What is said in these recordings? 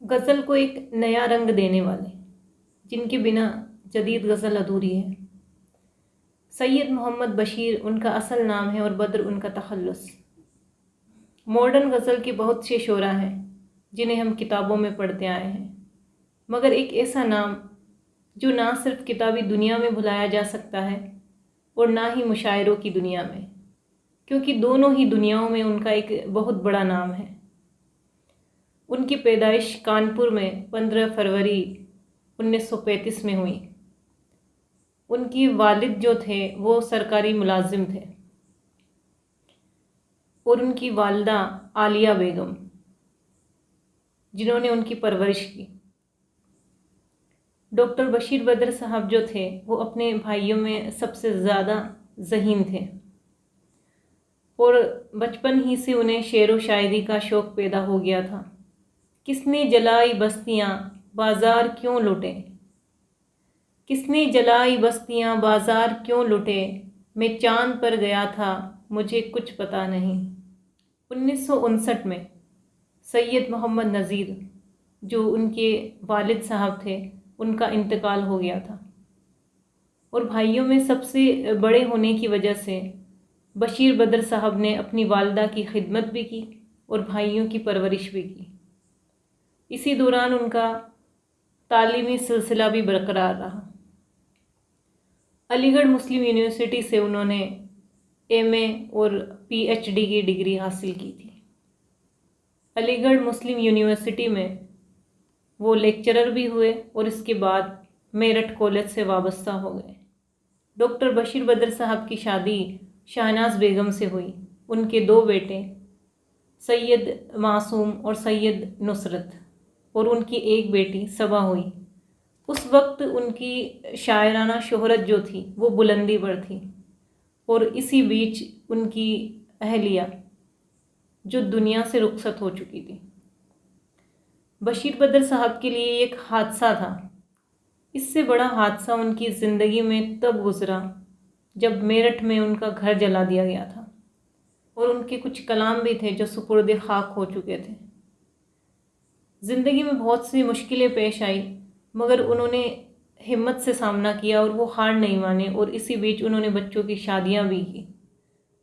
गज़ल को एक नया रंग देने वाले, जिनके बिना जदीद गज़ल अधूरी है। सैयद मोहम्मद बशीर उनका असल नाम है और बद्र उनका तखल्लुस। मॉडर्न गज़ल के बहुत से शोरा हैं जिन्हें हम किताबों में पढ़ते आए हैं, मगर एक ऐसा नाम जो ना सिर्फ किताबी दुनिया में भुलाया जा सकता है और ना ही मुशायरों की दुनिया में, क्योंकि दोनों ही दुनियाओं में उनका एक बहुत बड़ा नाम है। उनकी पैदाइश कानपुर में 15 फरवरी 1935 में हुई। उनकी वालिद जो थे वो सरकारी मुलाजिम थे और उनकी वालिदा आलिया बेगम, जिन्होंने उनकी परवरिश की। डॉक्टर बशीर बद्र साहब जो थे वो अपने भाइयों में सबसे ज़्यादा ज़हीन थे और बचपन ही से उन्हें शेर व शायरी का शौक़ पैदा हो गया था। किसने जलाई बस्तियाँ बाज़ार क्यों लुटे, किसने जलाई बस्तियाँ बाज़ार क्यों लुटे, मैं चांद पर गया था मुझे कुछ पता नहीं। 1959 में सैयद मोहम्मद नज़ीर, जो उनके वालिद साहब थे, उनका इंतकाल हो गया था और भाइयों में सबसे बड़े होने की वजह से बशीर बद्र साहब ने अपनी वालिदा की खिदमत भी की और भाइयों की परवरिश भी की। इसी दौरान उनका तालीमी सिलसिला भी बरकरार रहा। अलीगढ़ मुस्लिम यूनिवर्सिटी से उन्होंने एमए और पीएचडी की डिग्री हासिल की थी। अलीगढ़ मुस्लिम यूनिवर्सिटी में वो लेक्चरर भी हुए और इसके बाद मेरठ कॉलेज से वाबस्ता हो गए। डॉक्टर बशीर बद्र साहब की शादी शहनाज बेगम से हुई। उनके 2 बेटे सैयद मासूम और सैयद नुसरत और उनकी एक बेटी सबा हुई। उस वक्त उनकी शायराना शोहरत जो थी वो बुलंदी पर थी और इसी बीच उनकी अहलिया जो दुनिया से रुखसत हो चुकी थी। बशीर बद्र साहब के लिए एक हादसा था। इससे बड़ा हादसा उनकी ज़िंदगी में तब गुज़रा जब मेरठ में उनका घर जला दिया गया था और उनके कुछ कलाम भी थे जो सुपुर्द खाक हो चुके थे। ज़िंदगी में बहुत सी मुश्किलें पेश आई, मगर उन्होंने हिम्मत से सामना किया और वो हार नहीं माने और इसी बीच उन्होंने बच्चों की शादियां भी की।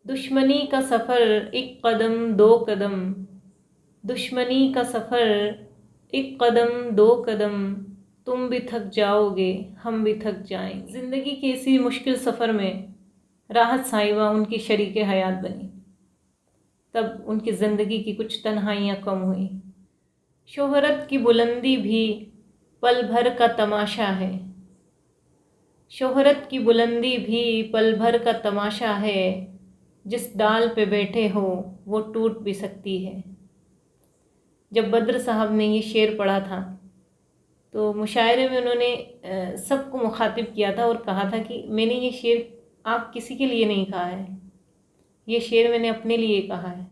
दुश्मनी का सफ़र एक कदम दो कदम, दुश्मनी का सफ़र एक कदम दो कदम, तुम भी थक जाओगे हम भी थक जाएंगे। ज़िंदगी के इसी मुश्किल सफ़र में राहत साहिबा उनकी शरीके हयात बनी। तब उनकी ज़िंदगी की कुछ तन्हाइयाँ कम हुई। शोहरत की बुलंदी भी पल भर का तमाशा है, शोहरत की बुलंदी भी पल भर का तमाशा है, जिस डाल पे बैठे हो वो टूट भी सकती है। जब बद्र साहब ने ये शेर पढ़ा था तो मुशायरे में उन्होंने सबको मुखातिब किया था और कहा था कि मैंने ये शेर आप किसी के लिए नहीं कहा है, ये शेर मैंने अपने लिए कहा है।